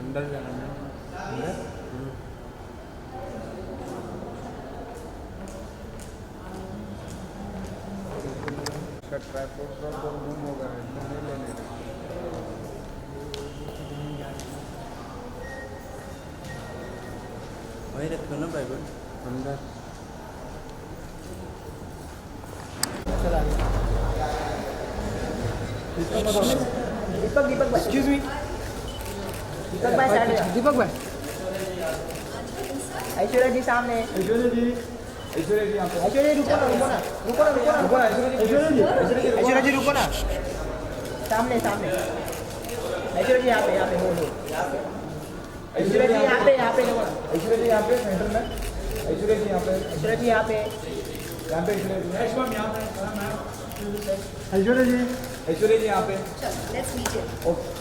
अंदर जाना है अंदर उसका ट्राइपॉड पर गुम हो गया है तो नहीं लेने वही रखो ना बाइबल अंदर चला दीपक भाई एक्सक्यूज मी दीपक भाई साइड में दीपक भाई ऐश्वर्या जी सामने ऐश्वर्या जी यहाँ पे ऐश्वर्या जी रुको ना ऐश्वर्या जी रुको ना सामने ऐश्वर्या जी यहाँ पे हो ऐश्वर्या जी यहाँ पे देखो ना ऐश्वर्या जी यहाँ पे सेंटर में ऐश्वर्या जी यहाँ पे ऐश्वर्या जी यहाँ पे ऐश्वर्या जी यहाँ पे let's meet him okay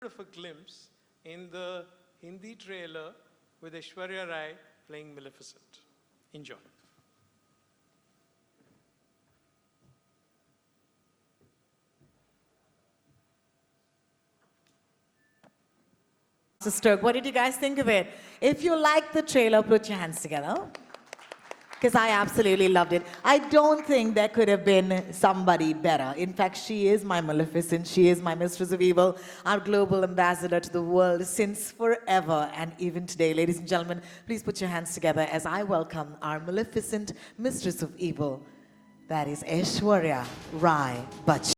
of a glimpse in the Hindi trailer with Aishwarya Rai playing Maleficent. Enjoy. Sister, what did you guys think of it? If you liked the trailer, put your hands together. Because I absolutely loved it. I don't think there could have been somebody better. In fact, she is my Maleficent. She is my Mistress of Evil, our global ambassador to the world since forever and even today. Ladies and gentlemen, please put your hands together as I welcome our Maleficent Mistress of Evil. That is Aishwarya Rai Bachchan.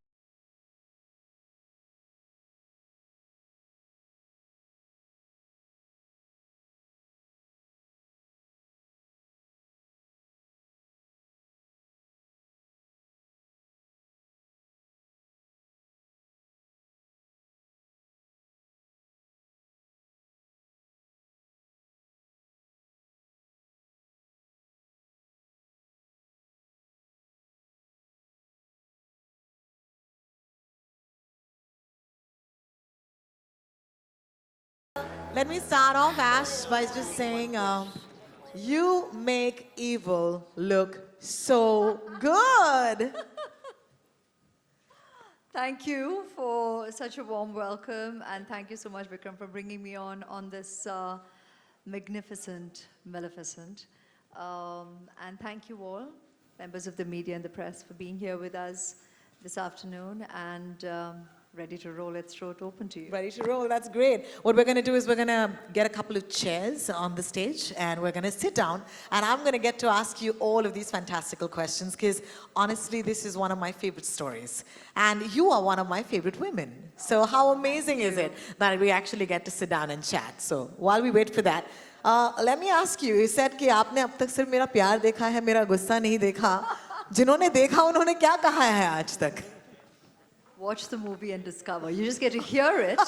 Let me start off, Ash, by just saying, you make evil look so good. Thank you for such a warm welcome, and thank you so much, Vikram, for bringing me on this magnificent Maleficent. And thank you all, members of the media and the press, for being here with us this afternoon, and ready to roll. Let's throw it open to you. Ready to roll, that's great. What we're going to do is we're going to get a couple of chairs on the stage and we're going to sit down and I'm going to get to ask you all of these fantastical questions because honestly, this is one of my favorite stories. And you are one of my favorite women. So how amazing is it that we actually get to sit down and chat? So while we wait for that, let me ask you, you said कि आपने अब तक सिर्फ मेरा प्यार देखा है, मेरा गुस्सा नहीं देखा. जिन्होंने देखा उन्होंने क्या कहा है आज तक? Watch the movie and discover. You just get to hear it.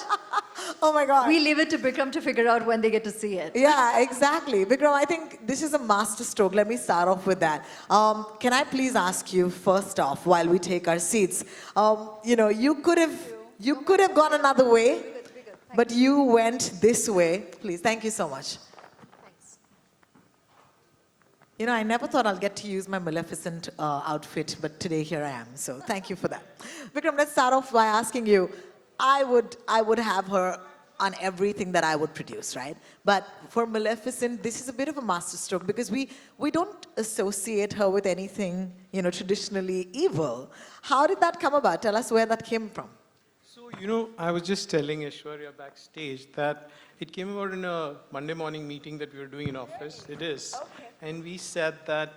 Oh my God. We leave it to Bikram to figure out when they get to see it. Yeah, exactly. Vikram, I think this is a master stroke. Let me start off with that. Can I please ask you first off, while we take our seats, you know, you could have gone another way, but you went this way. Please, thank you so much. You know, I never thought I'll get to use my Maleficent outfit, but today here I am. So thank you for that. Vikram, let's start off by asking you, I would have her on everything that I would produce, right? But for Maleficent, this is a bit of a masterstroke because we don't associate her with anything, you know, traditionally evil. How did that come about? Tell us where that came from. So, you know, I was just telling Aishwarya backstage that it came about in a Monday morning meeting that we were doing in office. It is. Okay. And we said that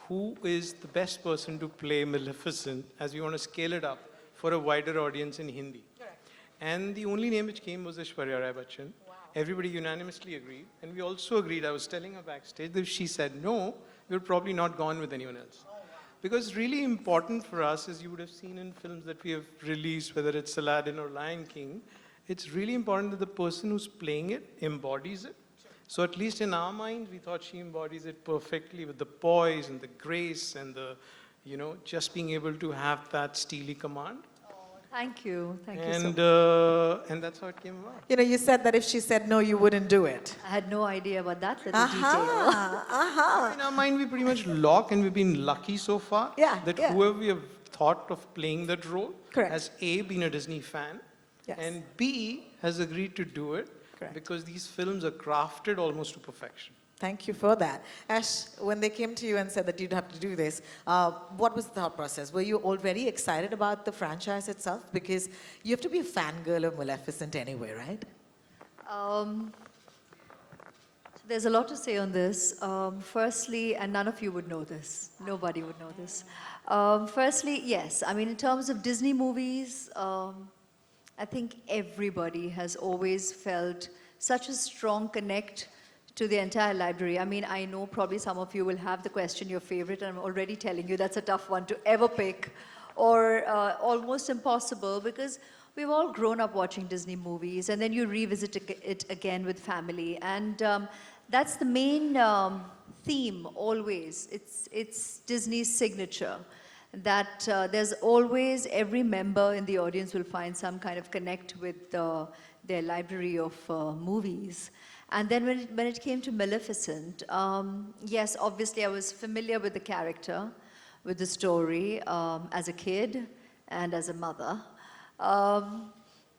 who is the best person to play Maleficent as we want to scale it up for a wider audience in Hindi. Correct. And the only name which came was Aishwarya Rai Bachchan. Wow. Everybody unanimously agreed. And we also agreed, I was telling her backstage, that if she said no, we would probably not gone with anyone else. Oh, wow. Because really important for us, as you would have seen in films that we have released, whether it's Aladdin or Lion King, it's really important that the person who's playing it embodies it. Sure. So at least in our mind, we thought she embodies it perfectly with the poise and the grace and the, just being able to have that steely command. Thank you. Thank you so And, much. and that's how it came about. You said that if she said no, you wouldn't do it. I had no idea about that little detail. Uh-huh. In our mind, we pretty much lock, and we've been lucky so far Yeah, that yeah. whoever we have thought of playing that role Correct. has A, been a Disney fan, Yes. and B, has agreed to do it Correct. because these films are crafted almost to perfection. Thank you for that. Ash, when they came to you and said that you'd have to do this, what was the thought process? Were you already excited about the franchise itself? Because you have to be a fangirl of Maleficent anyway, right? There's a lot to say on this. Firstly, and none of you would know this. Nobody would know this. Firstly, yes. I mean, in terms of Disney movies, I think everybody has always felt such a strong connect to the entire library. I mean, I know probably some of you will have the question, your favorite, and I'm already telling you that's a tough one to ever pick, or almost impossible, because we've all grown up watching Disney movies, and then you revisit it again with family, and that's the main theme always. It's Disney's signature, that there's always, every member in the audience will find some kind of connect with their library of movies. And then when it came to Maleficent, yes, obviously I was familiar with the character, with the story, as a kid and as a mother.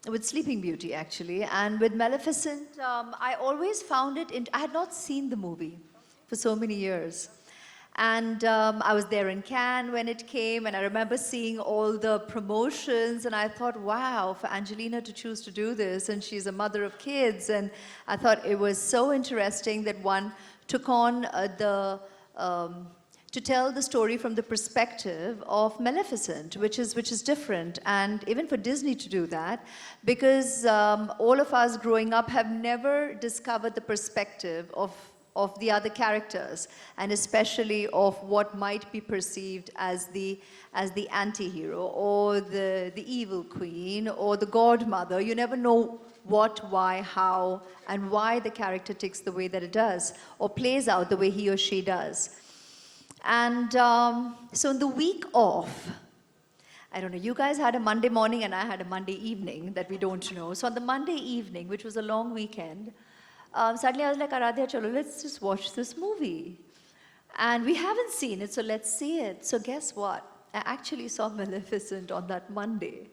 With Sleeping Beauty, actually. And with Maleficent, I always found it, I had not seen the movie for so many years. And I was there in Cannes when it came, and I remember seeing all the promotions, and I thought, wow, for Angelina to choose to do this, and she's a mother of kids, and I thought it was so interesting that one took on to tell the story from the perspective of Maleficent, which is different, and even for Disney to do that, because all of us growing up have never discovered the perspective of the other characters, and especially of what might be perceived as the anti-hero, or the evil queen, or the godmother. You never know what, why, how, and why the character ticks the way that it does, or plays out the way he or she does. And so in the week off, I don't know, you guys had a Monday morning and I had a Monday evening that we don't know. So on the Monday evening, which was a long weekend, suddenly I was like, Aradhya, chalo, let's just watch this movie. And we haven't seen it, so let's see it. So guess what? I actually saw Maleficent on that Monday.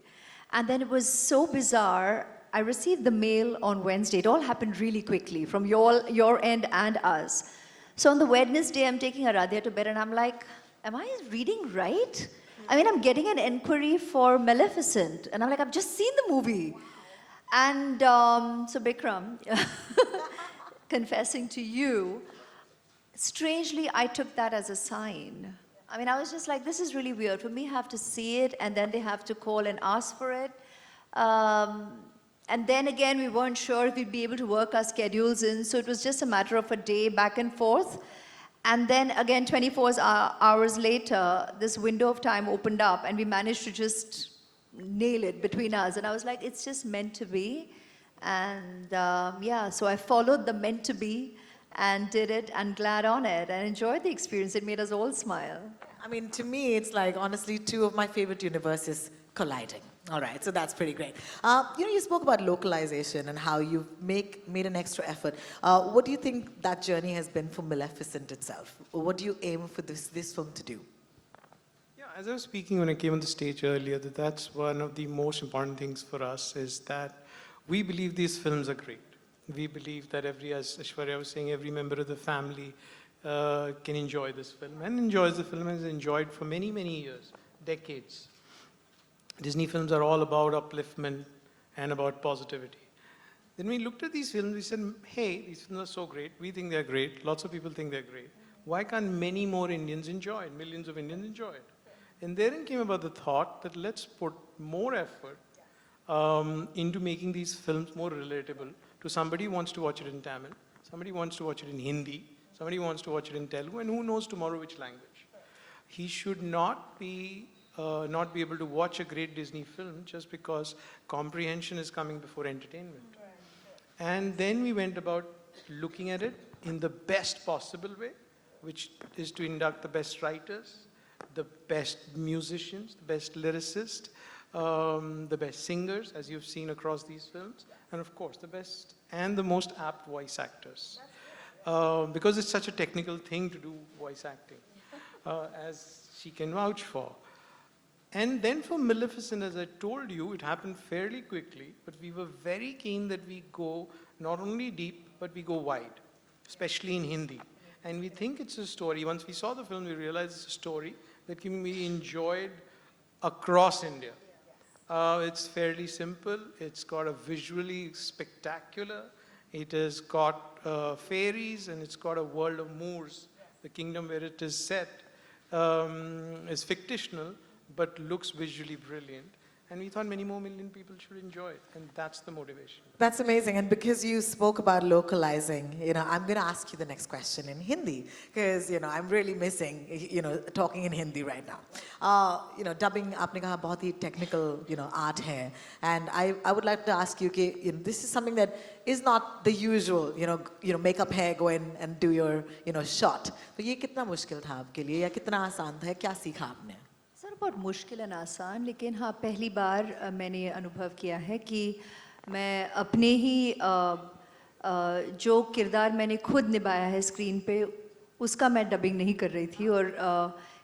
And then it was so bizarre. I received the mail on Wednesday. It all happened really quickly from your end and us. So on the Wednesday, I'm taking Aradhya to bed, and I'm like, am I reading right? I mean, I'm getting an inquiry for Maleficent. And I'm like, I've just seen the movie. And so Bikram, confessing to you, strangely, I took that as a sign. I mean, I was just like, this is really weird. For me, I have to see it, and then they have to call and ask for it. And then again, we weren't sure if we'd be able to work our schedules in, so it was just a matter of a day back and forth. And then again, 24 hours later, this window of time opened up, and we managed to just nail it between us. And I was like, it's just meant to be. And yeah, so I followed the meant to be and did it, and glad on it, and enjoyed the experience. It made us all smile. I mean, to me, it's like, honestly, two of my favorite universes colliding. All right, so that's pretty great. You spoke about localization and how you've made an extra effort. What do you think that journey has been for Maleficent itself? What do you aim for this film to do? Yeah, as I was speaking when I came on the stage earlier, that's one of the most important things for us, is that we believe these films are great. We believe that as Aishwarya was saying, every member of the family can enjoy this film, and enjoys the film, and has enjoyed for many, many years, decades. Disney films are all about upliftment and about positivity. Then we looked at these films, we said, hey, these films are so great, we think they're great, lots of people think they're great. Why can't many more Indians enjoy it, millions of Indians enjoy it? And therein came about the thought that let's put more effort into making these films more relatable to somebody who wants to watch it in Tamil, somebody who wants to watch it in Hindi, somebody who wants to watch it in Telugu, and who knows tomorrow which language. He should not be able to watch a great Disney film just because comprehension is coming before entertainment. And then we went about looking at it in the best possible way, which is to induct the best writers, the best musicians, the best lyricists, the best singers, as you've seen across these films, and of course the best and the most apt voice actors. Because it's such a technical thing to do voice acting, as she can vouch for. And then for Maleficent, as I told you, it happened fairly quickly, but we were very keen that we go not only deep, but we go wide, especially in Hindi. And we think it's a story. Once we saw the film, we realized it's a story that can be enjoyed across India. It's fairly simple. It's got a visually spectacular. It has got fairies, and it's got a world of Moors. The kingdom where it is set is fictional, but looks visually brilliant. And we thought many more million people should enjoy it, and that's the motivation. That's amazing. And because you spoke about localizing, I'm going to ask you the next question in Hindi, because, I'm really missing, talking in Hindi right now. Dubbing, aapne kaha, bahut hi technical, art hai. And I would like to ask you, this is something that is not the usual, make up hair, go in and do your, shot. So ye kitna mushkil tha aapke liye, ya kitna aasan tha, kya सीखा आपने? Sir बहुत मुश्किल और आसान, लेकिन हाँ पहली बार मैंने अनुभव किया है कि मैं अपने ही जो किरदार मैंने खुद निभाया है स्क्रीन पे उसका मैं डबिंग नहीं कर रही थी और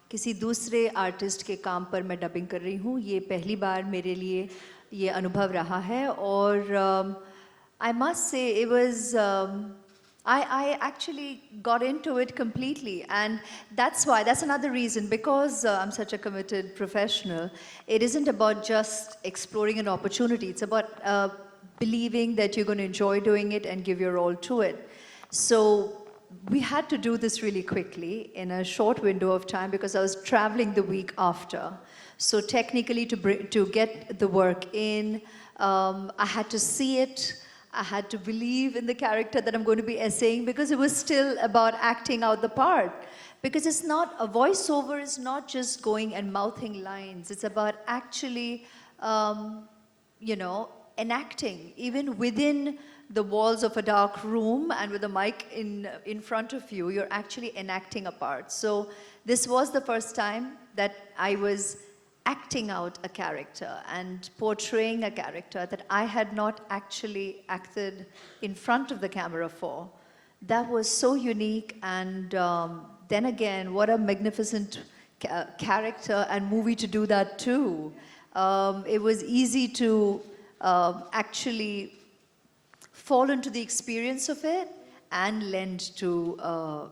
किसी दूसरे आर्टिस्ट के काम पर मैं डबिंग कर रही हूँ. ये पहली बार मेरे लिए ये अनुभव रहा है और I must say it was I actually got into it completely, and that's another reason, because I'm such a committed professional. It isn't about just exploring an opportunity, it's about believing that you're going to enjoy doing it and give your all to it. So we had to do this really quickly in a short window of time because I was traveling the week after. So technically to get the work in, I had to see it. I had to believe in the character that I'm going to be essaying because it was still about acting out the part. Because it's not, a voiceover is not just going and mouthing lines. It's about actually, enacting, even within the walls of a dark room and with a mic in front of you, you're actually enacting a part. So this was the first time that I was acting out a character and portraying a character that I had not actually acted in front of the camera for. That was so unique, and then again, what a magnificent character and movie to do that too. It was easy to actually fall into the experience of it and lend to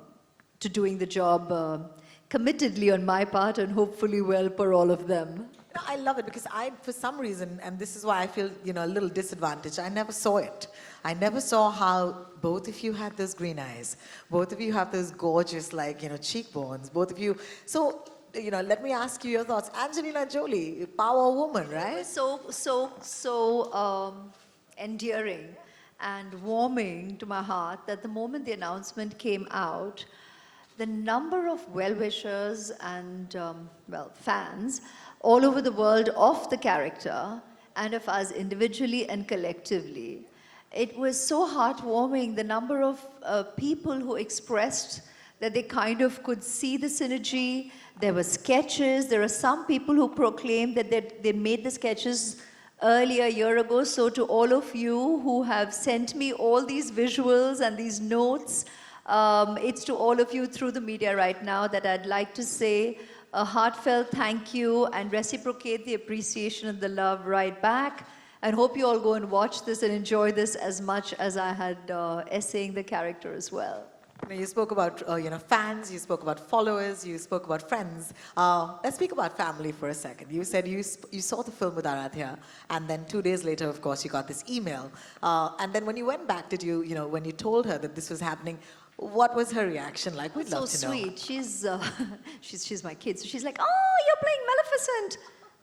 doing the job committedly on my part and hopefully well for all of them. I love it because for some reason, and this is why I feel, a little disadvantaged, I never saw it. I never saw how both of you had those green eyes. Both of you have those gorgeous, cheekbones. Both of you. So, let me ask you your thoughts. Angelina Jolie, power woman, right? So endearing and warming to my heart that the moment the announcement came out, the number of well-wishers and, fans all over the world of the character and of us individually and collectively, it was so heartwarming, the number of people who expressed that they kind of could see the synergy. There were sketches. There are some people who proclaimed that they made the sketches earlier, a year ago. So to all of you who have sent me all these visuals and these notes, it's to all of you through the media right now that I'd like to say a heartfelt thank you and reciprocate the appreciation and the love right back. And hope you all go and watch this and enjoy this as much as I had essaying the character as well. You spoke about fans, you spoke about followers, you spoke about friends. Let's speak about family for a second. You said you saw the film with Aradhya, and then 2 days later, of course, you got this email. And then when you went back, did you, when you told her that this was happening, what was her reaction like? We'd love to know. So sweet. She's my kid, so she's like, "Oh, you're playing Maleficent."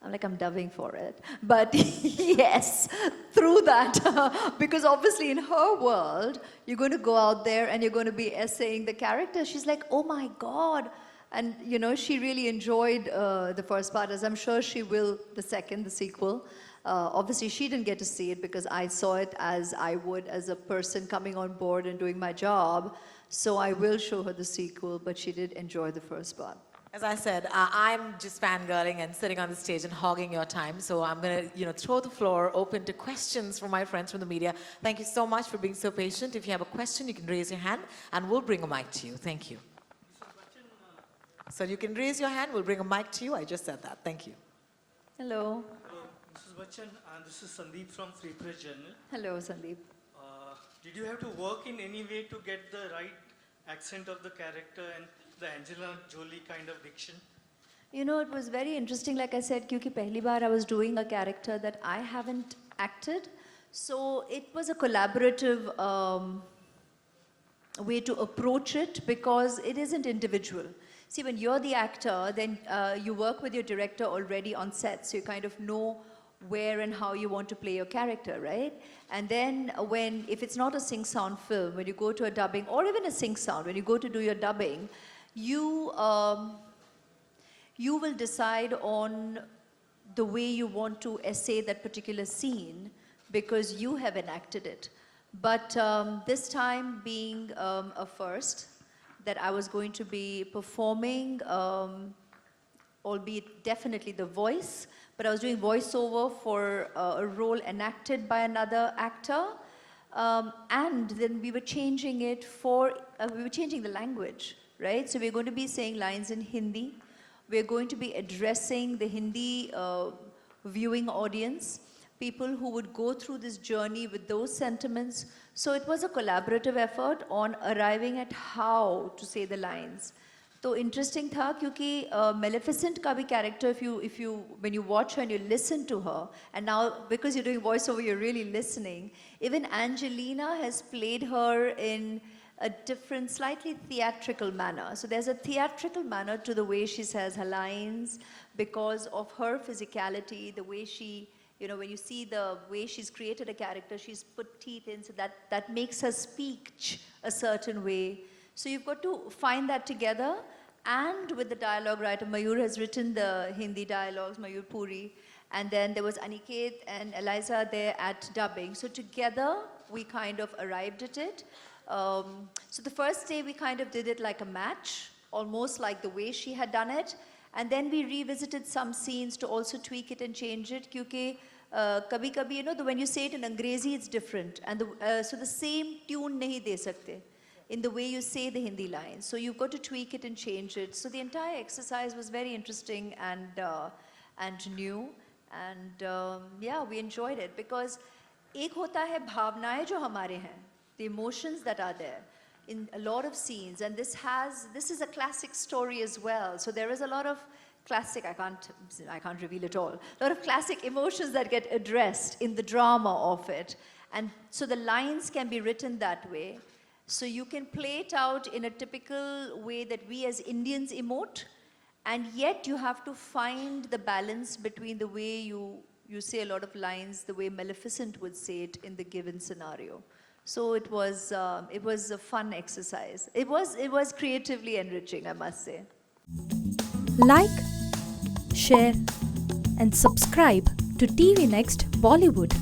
I'm like, I'm dubbing for it. But yes, through that, because obviously in her world, you're going to go out there and you're going to be essaying the character. She's like, oh my God. And, she really enjoyed the first part, as I'm sure she will the second, the sequel. Obviously, she didn't get to see it because I saw it as I would as a person coming on board and doing my job. So I will show her the sequel, but she did enjoy the first part. As I said, I'm just fangirling and sitting on the stage and hogging your time. So I'm going to, throw the floor open to questions from my friends from the media. Thank you so much for being so patient. If you have a question, you can raise your hand and we'll bring a mic to you. Thank you. So you can raise your hand, we'll bring a mic to you. I just said that. Thank you. Hello. Hello, Mrs. Bachchan, and this is Sandeep from Free Press Journal. Hello, Sandeep. Did you have to work in any way to get the right accent of the character and the Angelina Jolie kind of diction? You know, it was very interesting, like I said, because pehli baar I was doing a character that I haven't acted. So it was a collaborative way to approach it because it isn't individual. See, when you're the actor, then you work with your director already on set, so you kind of know where and how you want to play your character, right? And then if it's not a sing-sound film, when you go to a dubbing, or even a sing-sound, when you go to do your dubbing, you will decide on the way you want to essay that particular scene because you have enacted it. But this time being a first, that I was going to be performing, albeit definitely the voice, but I was doing voiceover for a role enacted by another actor. And then we were changing it we were changing the language, right? So we're going to be saying lines in Hindi. We're going to be addressing the Hindi viewing audience, people who would go through this journey with those sentiments. So it was a collaborative effort on arriving at how to say the lines. So interesting tha, क्योंकि Maleficent का भी character, when you watch her and you listen to her, and now because you're doing voiceover, you're really listening. Even Angelina has played her in a different, slightly theatrical manner. So there's a theatrical manner to the way she says her lines because of her physicality, the way she, when you see the way she's created a character, she's put teeth in, so that makes her speak a certain way. So you've got to find that together, and with the dialogue writer, Mayur has written the Hindi dialogues, Mayur Puri, and then there was Aniket and Eliza there at dubbing. So together, we kind of arrived at it. So the first day, we kind of did it like a match, almost like the way she had done it, and then we revisited some scenes to also tweak it and change it, because kabhi-kabhi, when you say it in Angrezi, it's different, and so the same tune nahi de sakte in the way you say the Hindi lines. So you've got to tweak it and change it. So the entire exercise was very interesting and new. And yeah, we enjoyed it because ek hota hai bhavnaएं jo hamare hain, the emotions that are there in a lot of scenes. And this is a classic story as well. So there is a lot of classic, I can't reveal it all, a lot of classic emotions that get addressed in the drama of it. And so the lines can be written that way. So you can play it out in a typical way that we as Indians emote, and yet you have to find the balance between the way you say a lot of lines, the way Maleficent would say it in the given scenario. So it was a fun exercise. It was creatively enriching, I must say. Like, share and subscribe to TVNXT Bollywood.